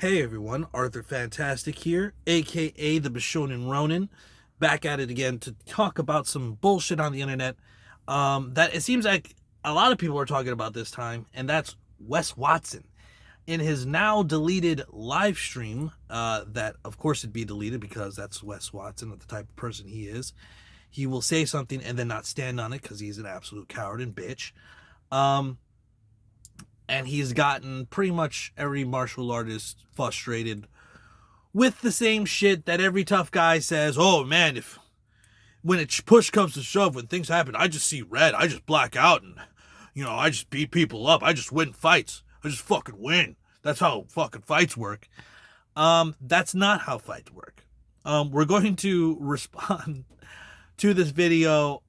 Hey everyone, Arthur Fantastic here, aka the Bishonen Ronin, back at it again to talk about some bullshit on the internet that it seems like a lot of people are talking about this time, and that's Wes Watson. In his now deleted live stream, that of course it'd be deleted because that's Wes Watson, the type of person he is. He will say something and then not stand on it because he's an absolute coward and bitch. Um, and he's gotten pretty much every martial artist frustrated with the same shit that every tough guy says. Oh man, if when it push comes to shove, when things happen, I just see red. I just black out, and I just beat people up. I just win fights. I just fucking win. That's how fucking fights work. That's not how fights work. We're going to respond to this video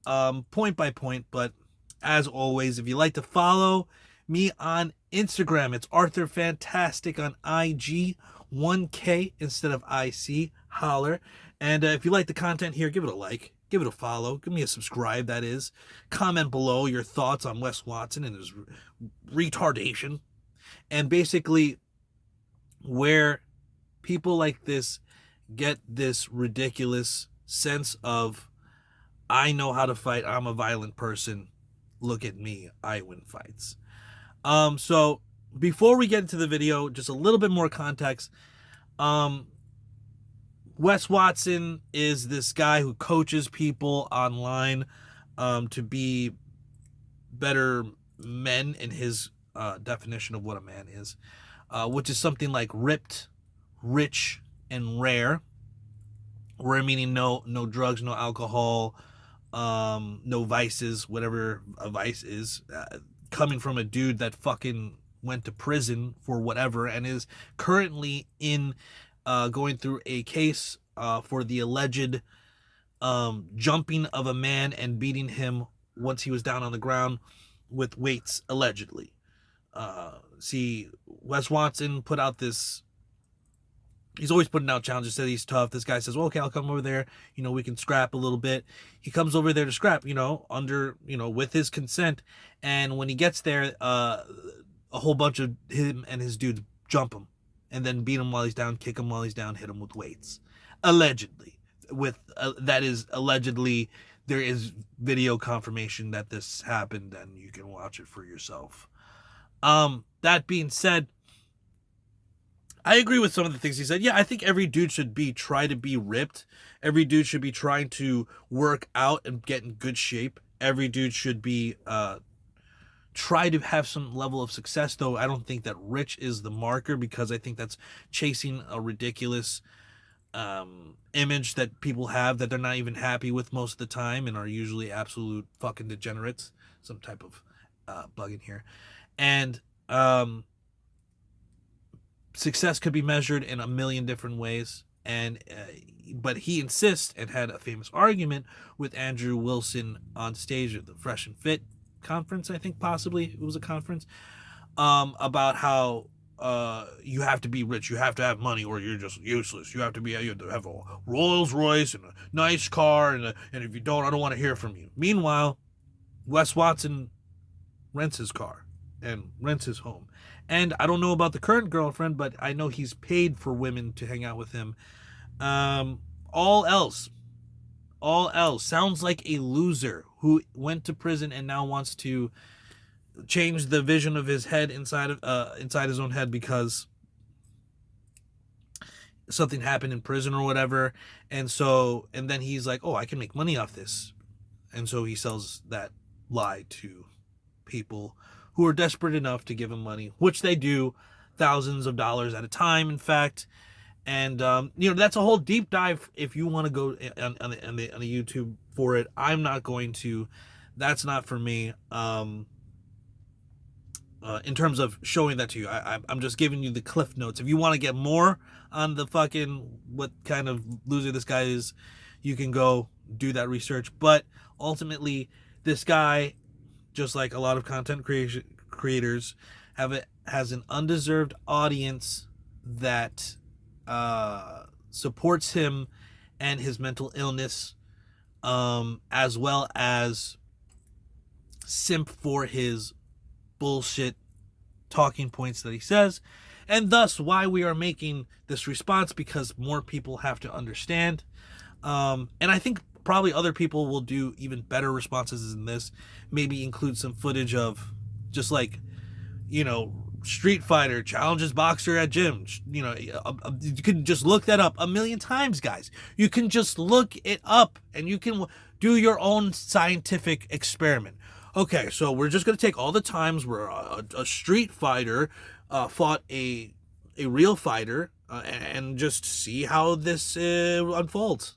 point by point, but as always, if you like to follow me on Instagram, it's Arthur Fantastic on IG, 1K instead of IC, holler. And if you like the content here, give it a like, give it a follow, give me a subscribe, that is. Comment below your thoughts on Wes Watson and his retardation. And basically, where people like this get this ridiculous sense of, I know how to fight, I'm a violent person, look at me, I win fights. So before we get into the video, just a little bit more context. Wes Watson is this guy who coaches people online to be better men in his definition of what a man is, which is something like ripped, rich, and rare. Rare meaning no drugs, no alcohol, no vices, whatever a vice is. Coming from a dude that fucking went to prison for whatever and is currently in going through a case for the alleged jumping of a man and beating him once he was down on the ground with weights, allegedly. See, Wes Watson put out this. He's always putting out challenges, said he's tough. This guy says, well, okay, I'll come over there. We can scrap a little bit. He comes over there to scrap, with his consent. And when he gets there, a whole bunch of him and his dudes jump him and then beat him while he's down, kick him while he's down, hit him with weights. Allegedly. That is allegedly, there is video confirmation that this happened, and you can watch it for yourself. That being said, I agree with some of the things he said. Yeah, I think every dude should try to be ripped. Every dude should be trying to work out and get in good shape. Every dude should be try to have some level of success, though I don't think that rich is the marker, because I think that's chasing a ridiculous image that people have that they're not even happy with most of the time and are usually absolute fucking degenerates. Some type of bug in here. And success could be measured in a million different ways, but he insists, and had a famous argument with Andrew Wilson on stage at the Fresh and Fit conference. I think possibly it was a conference, about how you have to be rich, you have to have money, or you're just useless. You have to have a Rolls Royce and a nice car, and if you don't, I don't want to hear from you. Meanwhile, Wes Watson rents his car and rents his home. And I don't know about the current girlfriend, but I know he's paid for women to hang out with him. All else sounds like a loser who went to prison and now wants to change the vision of his head inside his own head because something happened in prison or whatever. And then he's like, oh, I can make money off this. And so he sells that lie to people who are desperate enough to give him money, which they do, thousands of dollars at a time, in fact. And that's a whole deep dive if you want to go on the YouTube for it. I'm not going to. That's not for me. In terms of showing that to you, I'm just giving you the cliff notes. If you want to get more on the fucking what kind of loser this guy is, you can go do that research. But ultimately, this guy, just like a lot of content creators, has an undeserved audience that supports him and his mental illness, as well as simp for his bullshit talking points that he says. And thus why we are making this response, because more people have to understand. And I think probably other people will do even better responses than this. Maybe include some footage of just like, you know, Street Fighter challenges boxer at gym. You know, you can just look that up a million times, guys. You can just look it up and you can do your own scientific experiment. Okay, so we're just going to take all the times where a Street Fighter fought a real fighter and just see how this unfolds,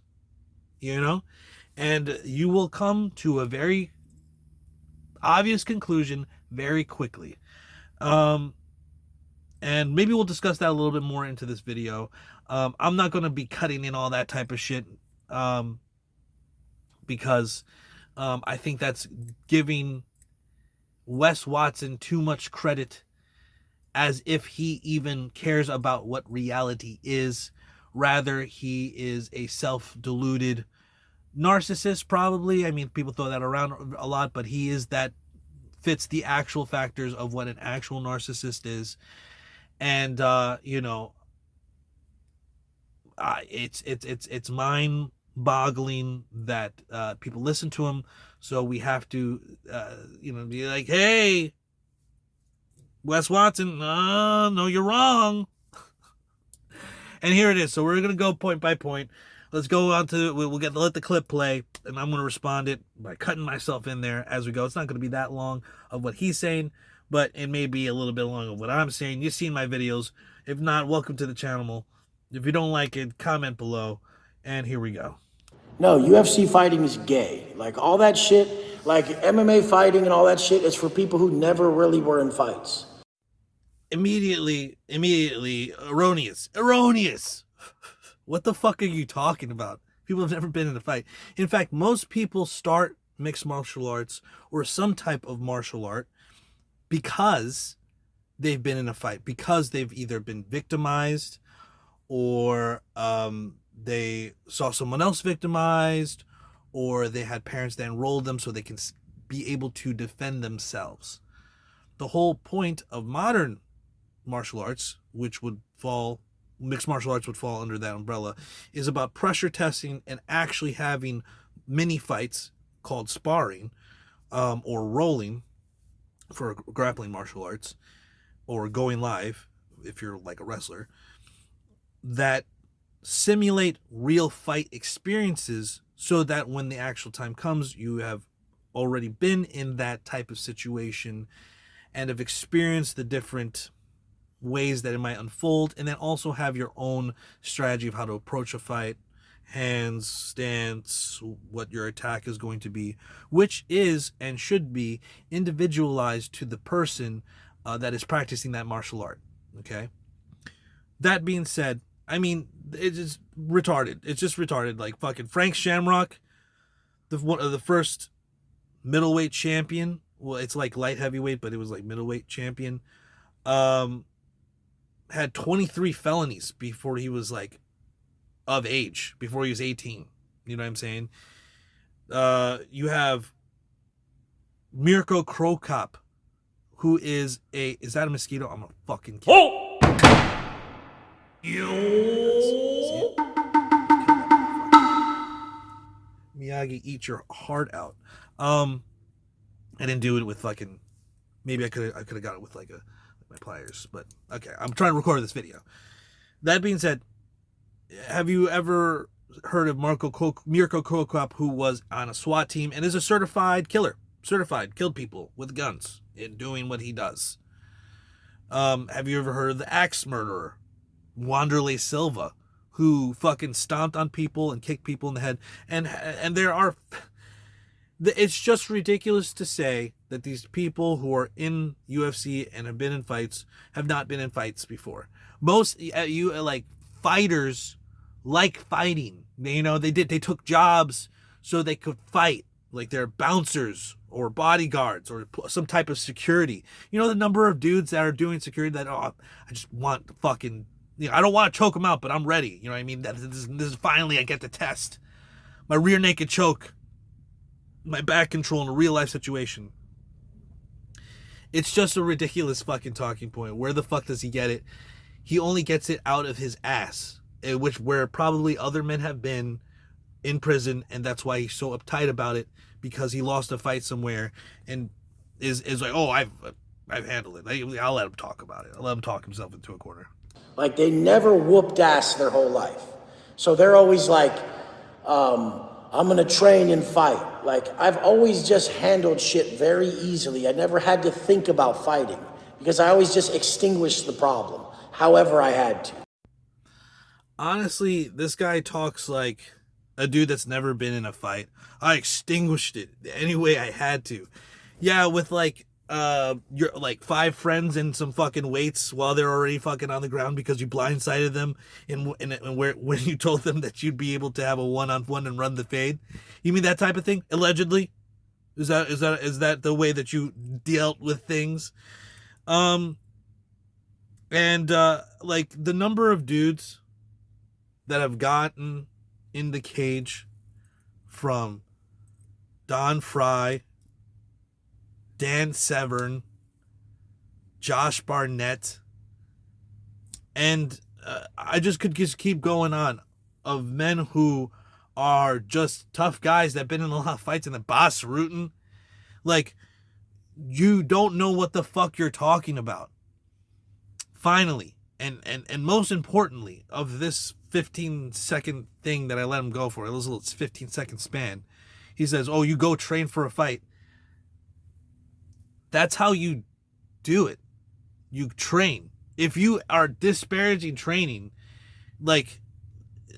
you know? And you will come to a very obvious conclusion very quickly. And maybe we'll discuss that a little bit more into this video. I'm not going to be cutting in all that type of shit because I think that's giving Wes Watson too much credit, as if he even cares about what reality is. Rather, he is a self-deluded narcissist, probably. I mean, people throw that around a lot, but he is that, fits the actual factors of what an actual narcissist is. And you know, it's mind-boggling that people listen to him. So we have to you know, be like, hey, Wes Watson, no, you're wrong. And here it is. So we're gonna go point by point. Let's go on to, let the clip play, and I'm going to respond it by cutting myself in there as we go. It's not going to be that long of what he's saying, but it may be a little bit long of what I'm saying. You've seen my videos. If not, welcome to the channel. If you don't like it, comment below, and here we go. No, UFC fighting is gay. Like, all that shit, like MMA fighting and all that shit is for people who never really were in fights. Immediately, erroneous. What the fuck are you talking about? People have never been in a fight. In fact, most people start mixed martial arts or some type of martial art because they've been in a fight, because they've either been victimized or they saw someone else victimized, or they had parents that enrolled them so they can be able to defend themselves. The whole point of modern martial arts, which would fall, mixed martial arts would fall under that umbrella, is about pressure testing and actually having mini fights called sparring, or rolling for grappling martial arts, or going live if you're like a wrestler, that simulate real fight experiences, so that when the actual time comes, you have already been in that type of situation and have experienced the different ways that it might unfold, and then also have your own strategy of how to approach a fight, hands, stance, what your attack is going to be, which is and should be individualized to the person that is practicing that martial art. Okay, that being said, I mean, it's just retarded. It's just retarded. Like fucking Frank Shamrock, the first middleweight champion. Well, it's like light heavyweight, but it was like middleweight champion. Had 23 felonies before he was like of age, before he was 18. You know what I'm saying? You have Mirko Cro Cop, who is that a mosquito? I'm a fucking kid. Oh! Miyagi, eat your heart out. I didn't do it with fucking, maybe I could have got it with like my pliers, but okay, I'm trying to record this video. That being said, have you ever heard of Mirko Cro Cop, who was on a SWAT team and is a certified killer? Killed people with guns in doing what he does. Have you ever heard of the axe murderer, Wanderlei Silva, who fucking stomped on people and kicked people in the head? And there are, it's just ridiculous to say that these people who are in UFC and have been in fights have not been in fights before. Most like fighters like fighting. You know, they took jobs so they could fight. Like they're bouncers or bodyguards or some type of security. You know, the number of dudes that are doing security that, oh, I just want to fucking, you know, I don't want to choke them out, but I'm ready. You know what I mean? This is finally I get to test my rear naked choke, my back control in a real life situation. It's just a ridiculous fucking talking point. Where the fuck does he get it? he only gets it out of his ass, which where probably other men have been in prison, and that's why he's so uptight about it, because he lost a fight somewhere and is like, oh, I've handled it. I'll let him talk about it. I'll let him talk himself into a corner. Like they never whooped ass their whole life. So they're always like, I'm gonna train and fight. Like I've always just handled shit very easily. I never had to think about fighting because I always just extinguished the problem, however I had to. Honestly, this guy talks like a dude that's never been in a fight. I extinguished it any way I had to. Yeah, with like your like 5 friends and some fucking weights while they're already fucking on the ground because you blindsided them and where when you told them that you'd be able to have a one-on-one and run the fade. You mean that type of thing? Allegedly? Is that the way that you dealt with things? And like the number of dudes that have gotten in the cage, from Don Fry, Dan Severn, Josh Barnett, and I just could just keep going on, of men who are just tough guys that have been in a lot of fights, and the Boss Rutan. Like, you don't know what the fuck you're talking about. Finally, and most importantly, of this 15-second thing that I let him go for, it was a little 15-second span, he says, oh, you go train for a fight. That's how you do it. You train. If you are disparaging training, like,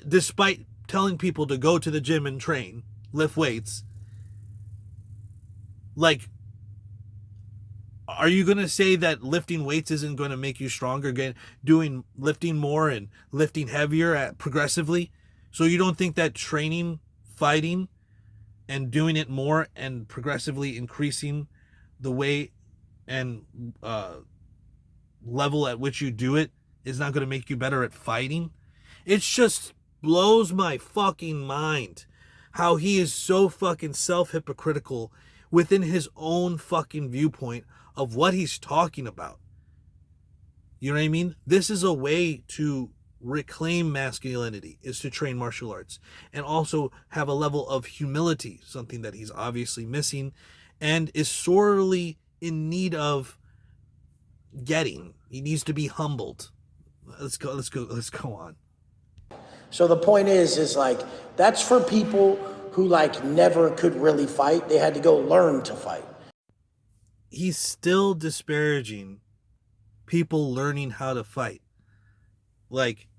despite telling people to go to the gym and train, lift weights, like, are you going to say that lifting weights isn't going to make you stronger, lifting more and lifting heavier progressively? So you don't think that training, fighting, and doing it more and progressively increasing the weight and level at which you do it is not going to make you better at fighting? It just blows my fucking mind how he is so fucking self-hypocritical within his own fucking viewpoint of what he's talking about. You know what I mean? This is a way to reclaim masculinity, is to train martial arts and also have a level of humility, something that he's obviously missing and is sorely in need of getting. He needs to be humbled. Let's go on. So the point is like, that's for people who like never could really fight. They had to go learn to fight. He's still disparaging people learning how to fight. Like,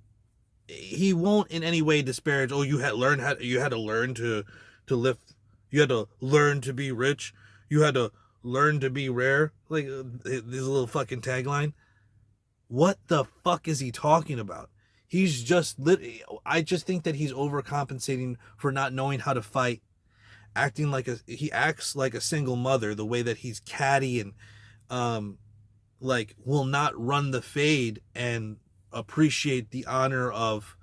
he won't in any way disparage, oh, you had to learn to lift, you had to learn to be rich, you had to learn to be rare. Like, this little fucking tagline. What the fuck is he talking about? He's just I just think that he's overcompensating for not knowing how to fight, he acts like a single mother, the way that he's catty and like will not run the fade and appreciate the honor of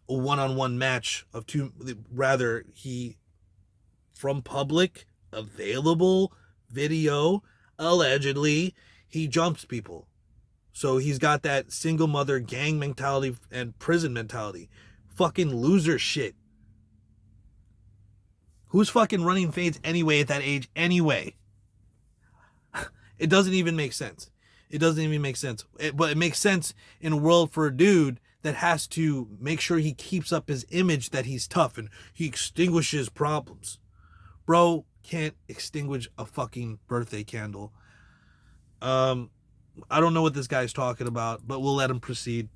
a one-on-one match of two. Rather, he, from public available video, allegedly, he jumps people. So he's got that single mother gang mentality and prison mentality. Fucking loser shit. Who's fucking running fades anyway at that age anyway? It doesn't even make sense. But it makes sense in a world for a dude that has to make sure he keeps up his image that he's tough and he extinguishes problems. Bro can't extinguish a fucking birthday candle. I don't know what this guy's talking about, but we'll let him proceed.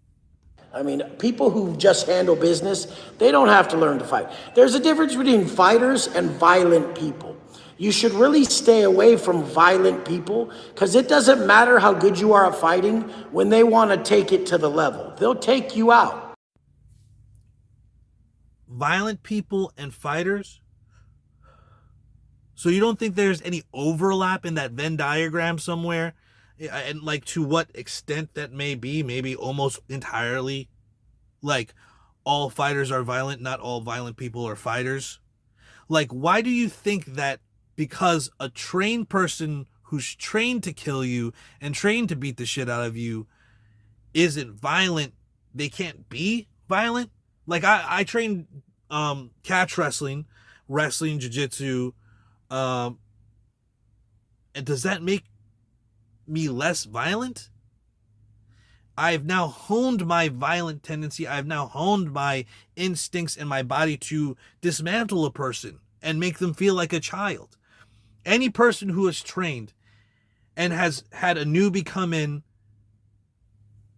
I mean, people who just handle business, they don't have to learn to fight. There's a difference between fighters and violent people. You should really stay away from violent people because it doesn't matter how good you are at fighting. When they want to take it to the level, they'll take you out. Violent people and fighters? So you don't think there's any overlap in that Venn diagram somewhere? And like, to what extent that may be, maybe almost entirely, like, all fighters are violent, not all violent people are fighters. Like, why do you think that because a trained person who's trained to kill you and trained to beat the shit out of you isn't violent, they can't be violent. Like I trained catch wrestling, jiu-jitsu, and does that make me less violent? I've now honed my violent tendency. I've now honed my instincts in my body to dismantle a person and make them feel like a child. Any person who is trained and has had a newbie come in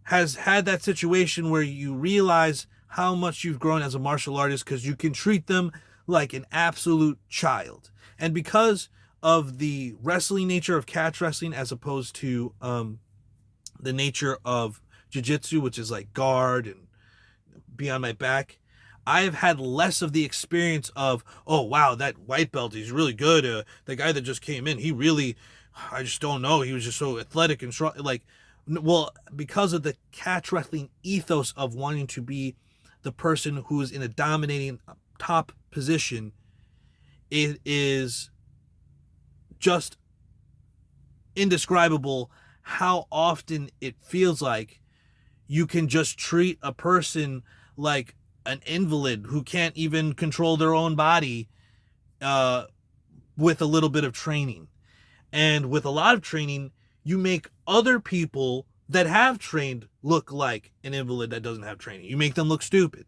has had that situation where you realize how much you've grown as a martial artist because you can treat them like an absolute child. And because of the wrestling nature of catch wrestling as opposed to the nature of jiu-jitsu, which is like guard and be on my back, I've had less of the experience of, oh wow, that white belt, he's really good. The guy that just came in, he really, I just don't know, he was just so athletic and strong. Like, well, because of the catch wrestling ethos of wanting to be the person who's in a dominating top position, it is just indescribable how often it feels like you can just treat a person like an invalid who can't even control their own body with a little bit of training. And with a lot of training, you make other people that have trained look like an invalid that doesn't have training. You make them look stupid.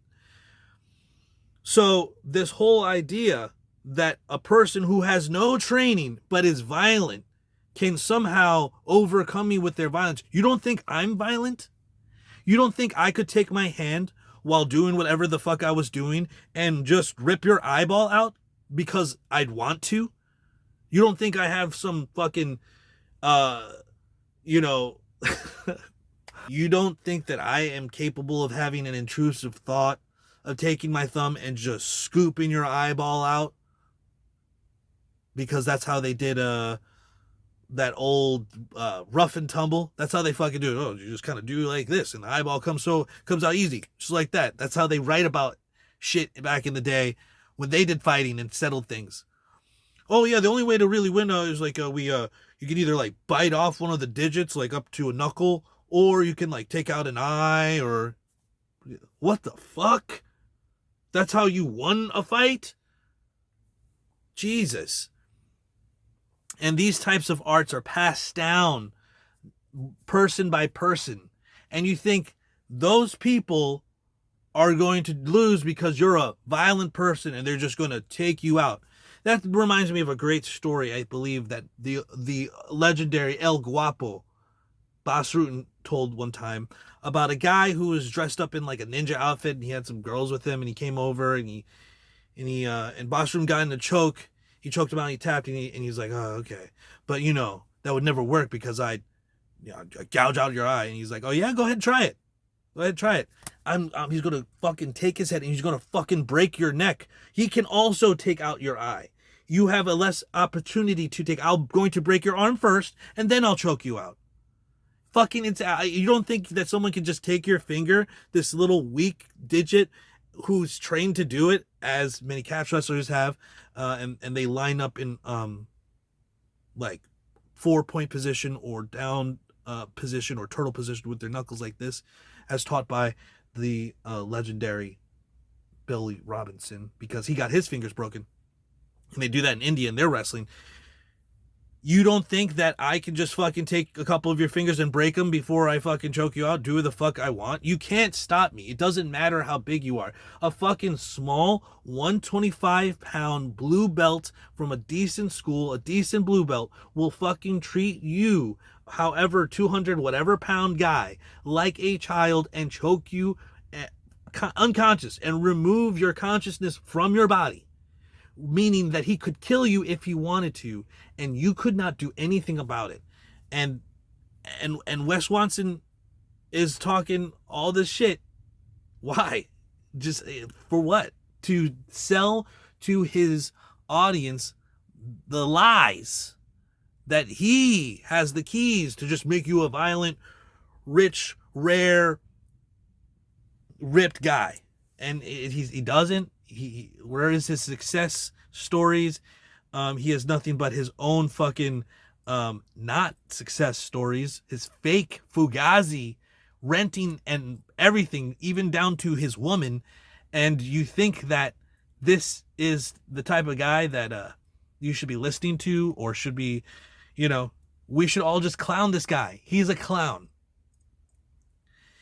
So this whole idea that a person who has no training but is violent can somehow overcome me with their violence. You don't think I'm violent? You don't think I could take my hand while doing whatever the fuck I was doing and just rip your eyeball out because I'd want to? You don't think I have some fucking, you don't think that I am capable of having an intrusive thought of taking my thumb and just scooping your eyeball out? Because that's how they did that old rough and tumble. That's how they fucking do it. Oh, you just kind of do like this and the eyeball comes out easy. Just like that. That's how they write about shit back in the day when they did fighting and settled things. Oh yeah, the only way to really win is like you can either like bite off one of the digits like up to a knuckle, or you can like take out an eye, or what the fuck? That's how you won a fight? Jesus. And these types of arts are passed down person by person. And you think those people are going to lose because you're a violent person and they're just going to take you out. That reminds me of a great story, I believe, that the legendary El Guapo Basruten told one time about a guy who was dressed up in like a ninja outfit and he had some girls with him and he came over and Basruten got in a choke. He choked him out and he tapped and he's like, oh, okay. But that would never work because I'd gouge out your eye. And he's like, oh yeah, go ahead and try it. Go ahead and try it. He's going to fucking take his head and he's going to fucking break your neck. He can also take out your eye. You have a less opportunity to take. I'm going to break your arm first and then I'll choke you out. Fucking, you don't think that someone can just take your finger, this little weak digit who's trained to do it, as many catch wrestlers have, and they line up in like 4-point position or down position or turtle position with their knuckles like this, as taught by the legendary Billy Robinson, because he got his fingers broken. And they do that in India in their wrestling. You don't think that I can just fucking take a couple of your fingers and break them before I fucking choke you out? Do the fuck I want? You can't stop me. It doesn't matter how big you are. A fucking small 125-pound blue belt from a decent school, a decent blue belt, will fucking treat you, however 200 whatever pound guy, like a child and choke you unconscious and remove your consciousness from your body. Meaning that he could kill you if he wanted to, and you could not do anything about it. And Wes Watson is talking all this shit. Why? Just for what? To sell to his audience the lies that he has the keys to just make you a violent, rich, rare, ripped guy. And he doesn't. Where is his success stories? He has nothing but his own fucking not success stories. His fake Fugazi renting and everything, even down to his woman, and you think that this is the type of guy that you should be listening to, or should be, we should all just clown this guy. He's a clown.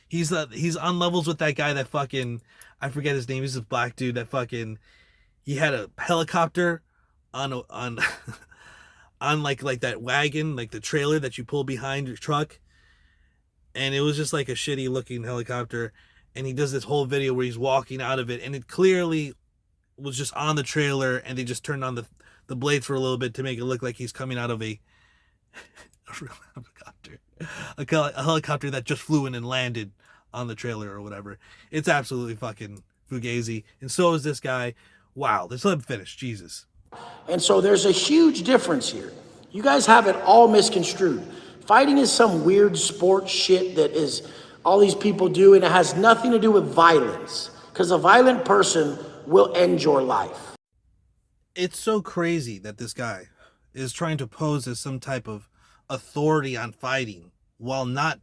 He's on levels with that guy that fucking, I forget his name. He's this black dude that fucking, he had a helicopter on on like that wagon, like the trailer that you pull behind your truck, and it was just like a shitty looking helicopter, and he does this whole video where he's walking out of it, and it clearly was just on the trailer, and they just turned on the blades for a little bit to make it look like he's coming out of a real helicopter, a helicopter that just flew in and landed on the trailer or whatever. It's absolutely fucking fugazi, and so is this guy. Wow, let's let him finish. Jesus. And so there's a huge difference here. You guys have it all misconstrued. Fighting is some weird sports shit that is all these people do, and it has nothing to do with violence, because a violent person will end your life. It's so crazy that this guy is trying to pose as some type of authority on fighting, while not,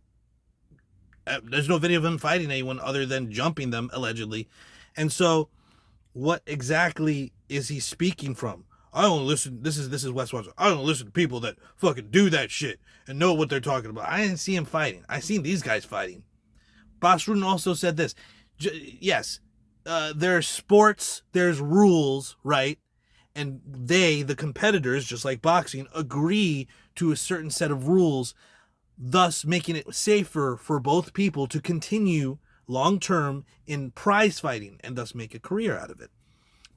there's no video of him fighting anyone other than jumping them, allegedly. And so what exactly is he speaking from? I don't listen. This is Wes Watson. I don't listen to people that fucking do that shit and know what they're talking about. I didn't see him fighting. I seen these guys fighting. Bas Rutten also said this. Yes, there's sports, there's rules, right? And the competitors, just like boxing, agree to a certain set of rules, thus making it safer for both people to continue long-term in prize fighting and thus make a career out of it.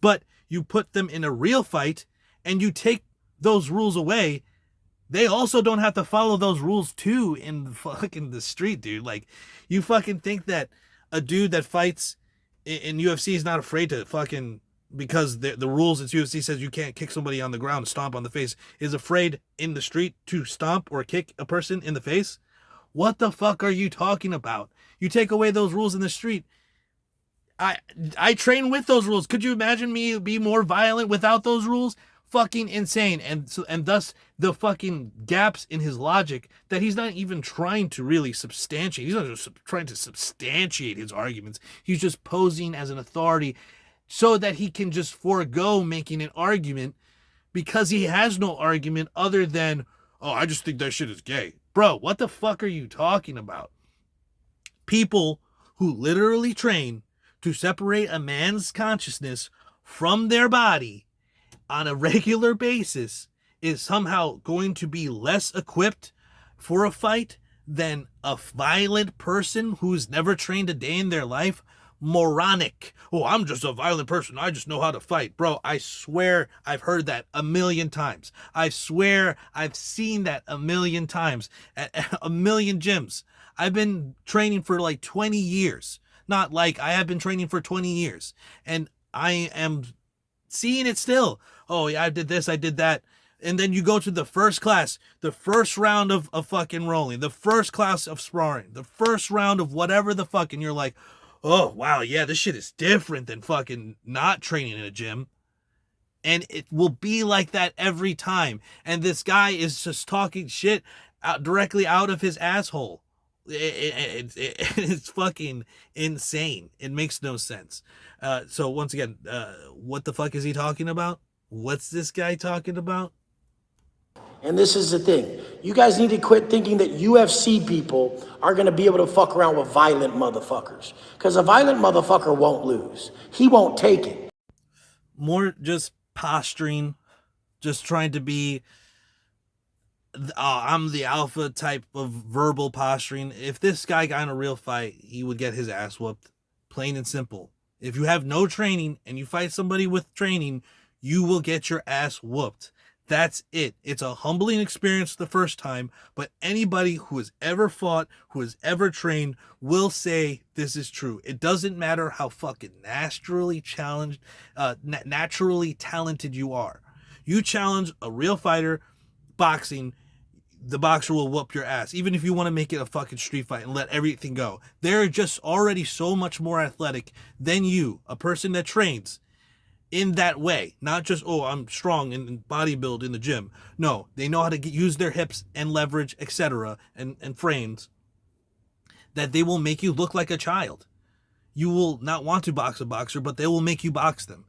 But you put them in a real fight and you take those rules away, they also don't have to follow those rules too in fucking the street, dude. Like, you fucking think that a dude that fights in UFC is not afraid to fucking, because the rules in UFC says you can't kick somebody on the ground and stomp on the face, is afraid in the street to stomp or kick a person in the face? What the fuck are you talking about? You take away those rules in the street. I train with those rules. Could you imagine me be more violent without those rules? Fucking insane. And thus the fucking gaps in his logic that he's not even trying to really substantiate. He's not just trying to substantiate his arguments. He's just posing as an authority so that he can just forego making an argument, because he has no argument other than, oh, I just think that shit is gay. Bro, what the fuck are you talking about? People who literally train to separate a man's consciousness from their body on a regular basis is somehow going to be less equipped for a fight than a violent person who's never trained a day in their life? Moronic. Oh, I'm just a violent person. I just know how to fight. Bro, I swear I've heard that a million times. I swear I've seen that a million times at a million gyms. I've been training for like 20 years. Not like, I have been training for 20 years. And I am seeing it still. Oh, yeah, I did this, I did that. And then you go to the first class, the first round of fucking rolling, the first class of sparring, the first round of whatever the fuck, and you're like, oh, wow, yeah, this shit is different than fucking not training in a gym. And it will be like that every time. And this guy is just talking shit directly out of his asshole. It's fucking insane. It makes no sense. So once again, what the fuck is he talking about? What's this guy talking about? And this is the thing. You guys need to quit thinking that UFC people are going to be able to fuck around with violent motherfuckers. Because a violent motherfucker won't lose. He won't take it. More just posturing, just trying to be, I'm the alpha type of verbal posturing. If this guy got in a real fight, he would get his ass whooped. Plain and simple. If you have no training and you fight somebody with training, you will get your ass whooped. That's it. It's a humbling experience the first time, but anybody who has ever fought, who has ever trained, will say this is true. It doesn't matter how fucking naturally challenged, naturally talented you are. You challenge a real fighter, boxing, the boxer will whoop your ass, even if you want to make it a fucking street fight and let everything go. They're just already so much more athletic than you, a person that trains in that way. Not just, oh, I'm strong and bodybuild in the gym. No, they know how to use their hips and leverage, etc., and frames. that they will make you look like a child. You will not want to box a boxer, but they will make you box them.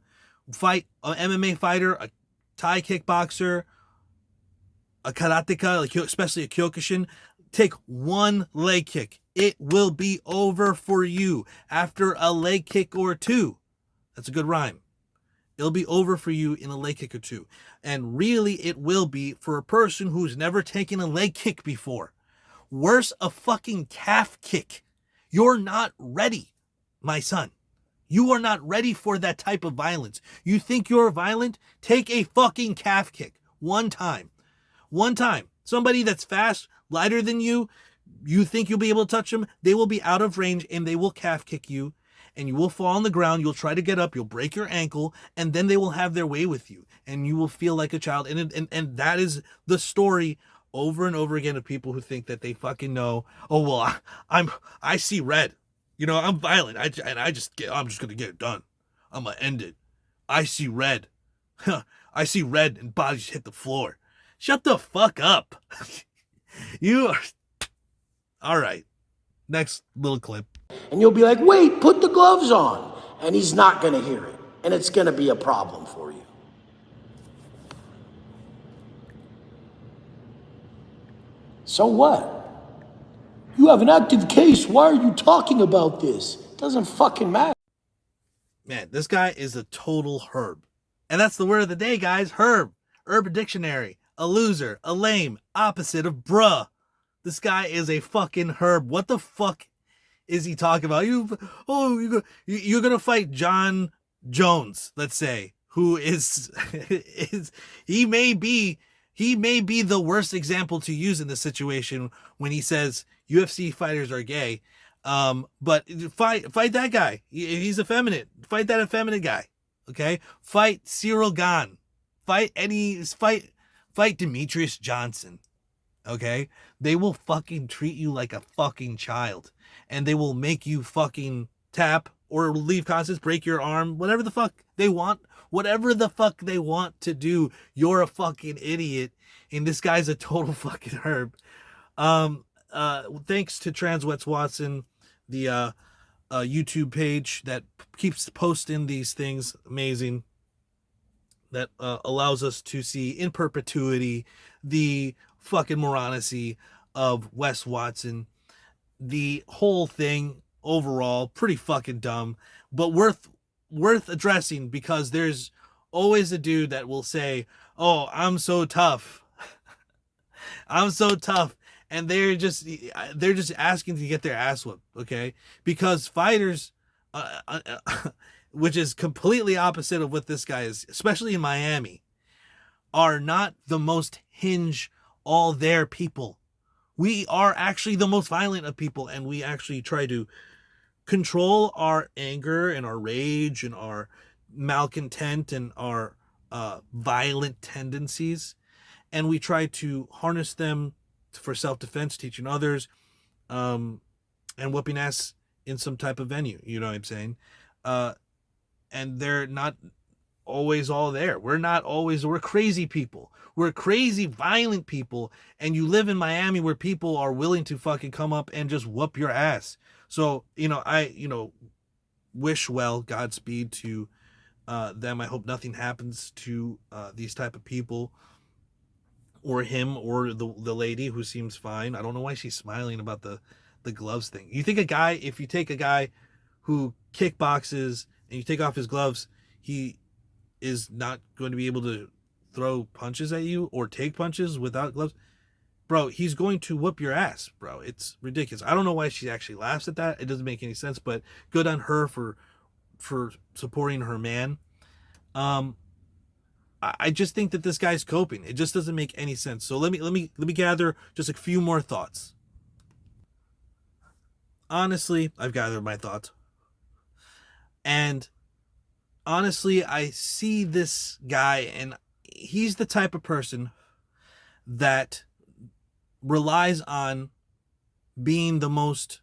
Fight an MMA fighter, a Thai kickboxer, a karateka, like especially a Kyokushin. Take one leg kick. It will be over for you after a leg kick or two. That's a good rhyme. It'll be over for you in a leg kick or two. And really, it will be for a person who's never taken a leg kick before. Worse, a fucking calf kick. You're not ready, my son. You are not ready for that type of violence. You think you're violent? Take a fucking calf kick. One time. One time. Somebody that's fast, lighter than you think you'll be able to touch them, they will be out of range and they will calf kick you. And you will fall on the ground, you'll try to get up, you'll break your ankle, and then they will have their way with you. And you will feel like a child. And that is the story over and over again of people who think that they fucking know, oh, well, I see red. You know, I'm violent. I'm just going to get it done. I'm going to end it. I see red. I see red and bodies hit the floor. Shut the fuck up. You are... All right. Next little clip. And you'll be like, wait, put the gloves on. And he's not going to hear it. And it's going to be a problem for you. So what? You have an active case. Why are you talking about this? It doesn't fucking matter. Man, this guy is a total herb. And that's the word of the day, guys. Herb. Urban Dictionary. A loser. A lame. Opposite of bruh. This guy is a fucking herb. What the fuck is he talking about? You're gonna fight John Jones, let's say, who is he may be the worst example to use in this situation when he says UFC fighters are gay. But fight that guy. He's effeminate. Fight that effeminate guy. Okay? Fight Cyril Gahn. Fight Demetrius Johnson. Okay? They will fucking treat you like a fucking child. And they will make you fucking tap or leave conscious, break your arm, whatever the fuck they want. Whatever the fuck they want to do, you're a fucking idiot. And this guy's a total fucking herb. Thanks to Wes Watson, the YouTube page that keeps posting these things. Amazing. That allows us to see in perpetuity the fucking morality of Wes Watson. The whole thing overall pretty fucking dumb, but worth addressing, because there's always a dude that will say, "Oh, I'm so tough." I'm so tough, and they're just asking to get their ass whooped, okay? Because fighters which is completely opposite of what this guy is, especially in Miami, are not the most hinge all there people. We are actually the most violent of people, and we actually try to control our anger and our rage and our malcontent and our violent tendencies, and we try to harness them for self-defense, teaching others, and whooping ass in some type of venue. You know what I'm saying? And they're not always all there. We're crazy people. We're crazy, violent people. And you live in Miami where people are willing to fucking come up and just whoop your ass. So, I wish Godspeed to them. I hope nothing happens to these type of people, or him, or the lady who seems fine. I don't know why she's smiling about the gloves thing. You think if you take a guy who kickboxes and you take off his gloves, he is not going to be able to throw punches at you or take punches without gloves? Bro, he's going to whoop your ass, bro. It's ridiculous. I don't know why she actually laughs at that. It doesn't make any sense, but good on her for supporting her man. I just think that this guy's coping. It just doesn't make any sense. So let me gather just a few more thoughts. Honestly, I've gathered my thoughts. And honestly, I see this guy, and he's the type of person that relies on being the most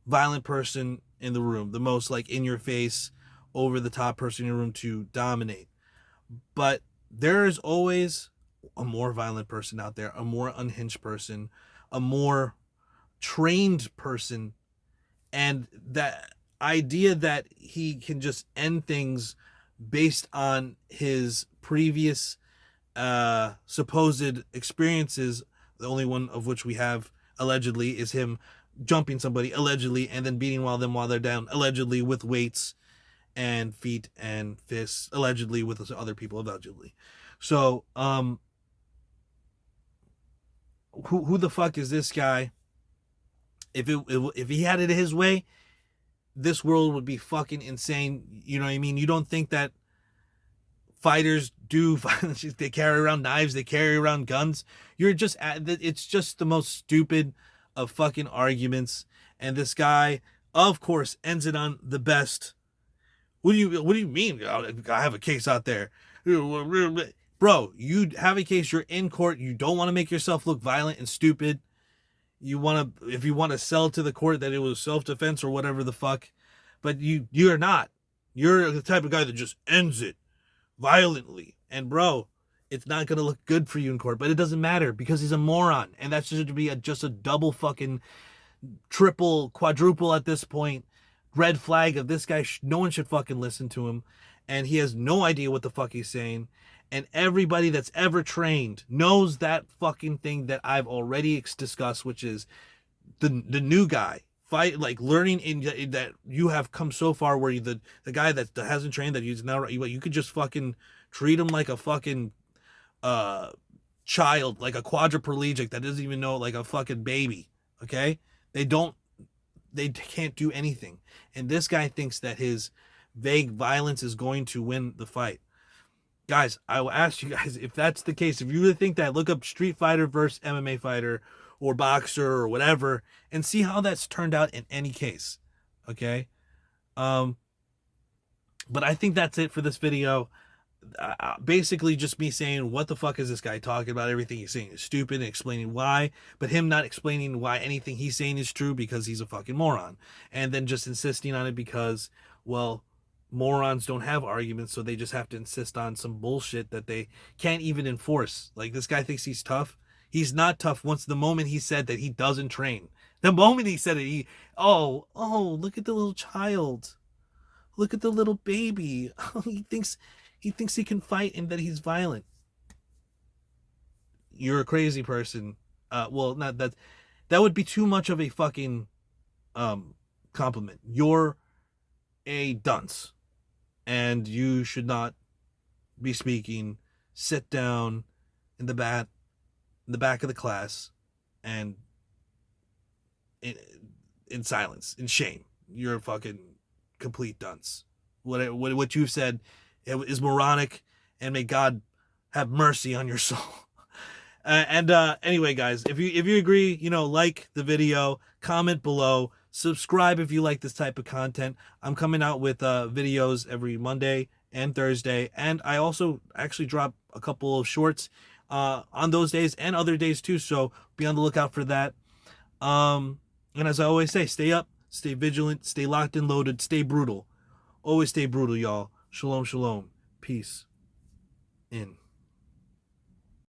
violent person in the room, the most like in your face, over the top person in your room to dominate. But there is always a more violent person out there, a more unhinged person, a more trained person, and that idea that he can just end things based on his previous supposed experiences, the only one of which we have allegedly is him jumping somebody allegedly and then beating them while they're down allegedly with weights and feet and fists allegedly with other people allegedly. So who the fuck is this guy? If he had it his way, this world would be fucking insane. You know what I mean? You don't think that fighters do violence? They carry around knives, they carry around guns. It's just the most stupid of fucking arguments. And this guy, of course, ends it on the best. What do you mean? I have a case out there. Bro, you have a case, you're in court, you don't want to make yourself look violent and stupid. If you want to sell to the court that it was self-defense or whatever the fuck, but you're not. You're the type of guy that just ends it violently. And bro, it's not going to look good for you in court, but it doesn't matter because he's a moron. And that's just to be just a double fucking triple, quadruple at this point red flag of this guy. No one should fucking listen to him. And he has no idea what the fuck he's saying. And everybody that's ever trained knows that fucking thing that I've already discussed, which is the new guy fight, like learning in that you have come so far where the guy that hasn't trained, that he's now, you could just fucking treat him like a fucking child, like a quadriplegic that doesn't even know, like a fucking baby. Okay, they can't do anything, and this guy thinks that his vague violence is going to win the fight. Guys, I will ask you guys, if that's the case, if you really think that, look up Street Fighter versus MMA fighter or boxer or whatever and see how that's turned out in any case. Okay? But I think that's it for this video. Basically just me saying, what the fuck is this guy talking about? Everything he's saying is stupid, and explaining why, but him not explaining why anything he's saying is true because he's a fucking moron. And then just insisting on it because, well, morons don't have arguments, so they just have to insist on some bullshit that they can't even enforce. Like, this guy thinks he's tough. He's not tough. Once the moment he said that he doesn't train, the moment he said it, look at the little child, look at the little baby. he thinks he can fight and that he's violent. You're a crazy person. Well, not that. That would be too much of a fucking compliment. You're a dunce. And you should not be speaking. Sit down in the back of the class and in silence, in shame. You're a fucking complete dunce. What you've said is moronic, and may God have mercy on your soul. Anyway, guys, if you agree, like the video, comment below. Subscribe if you like this type of content. I'm coming out with videos every Monday and Thursday, and I also actually drop a couple of shorts on those days and other days too, so be on the lookout for that. And as I always say, stay up, stay vigilant, stay locked and loaded, stay brutal. Always stay brutal, y'all. Shalom, shalom. Peace. In.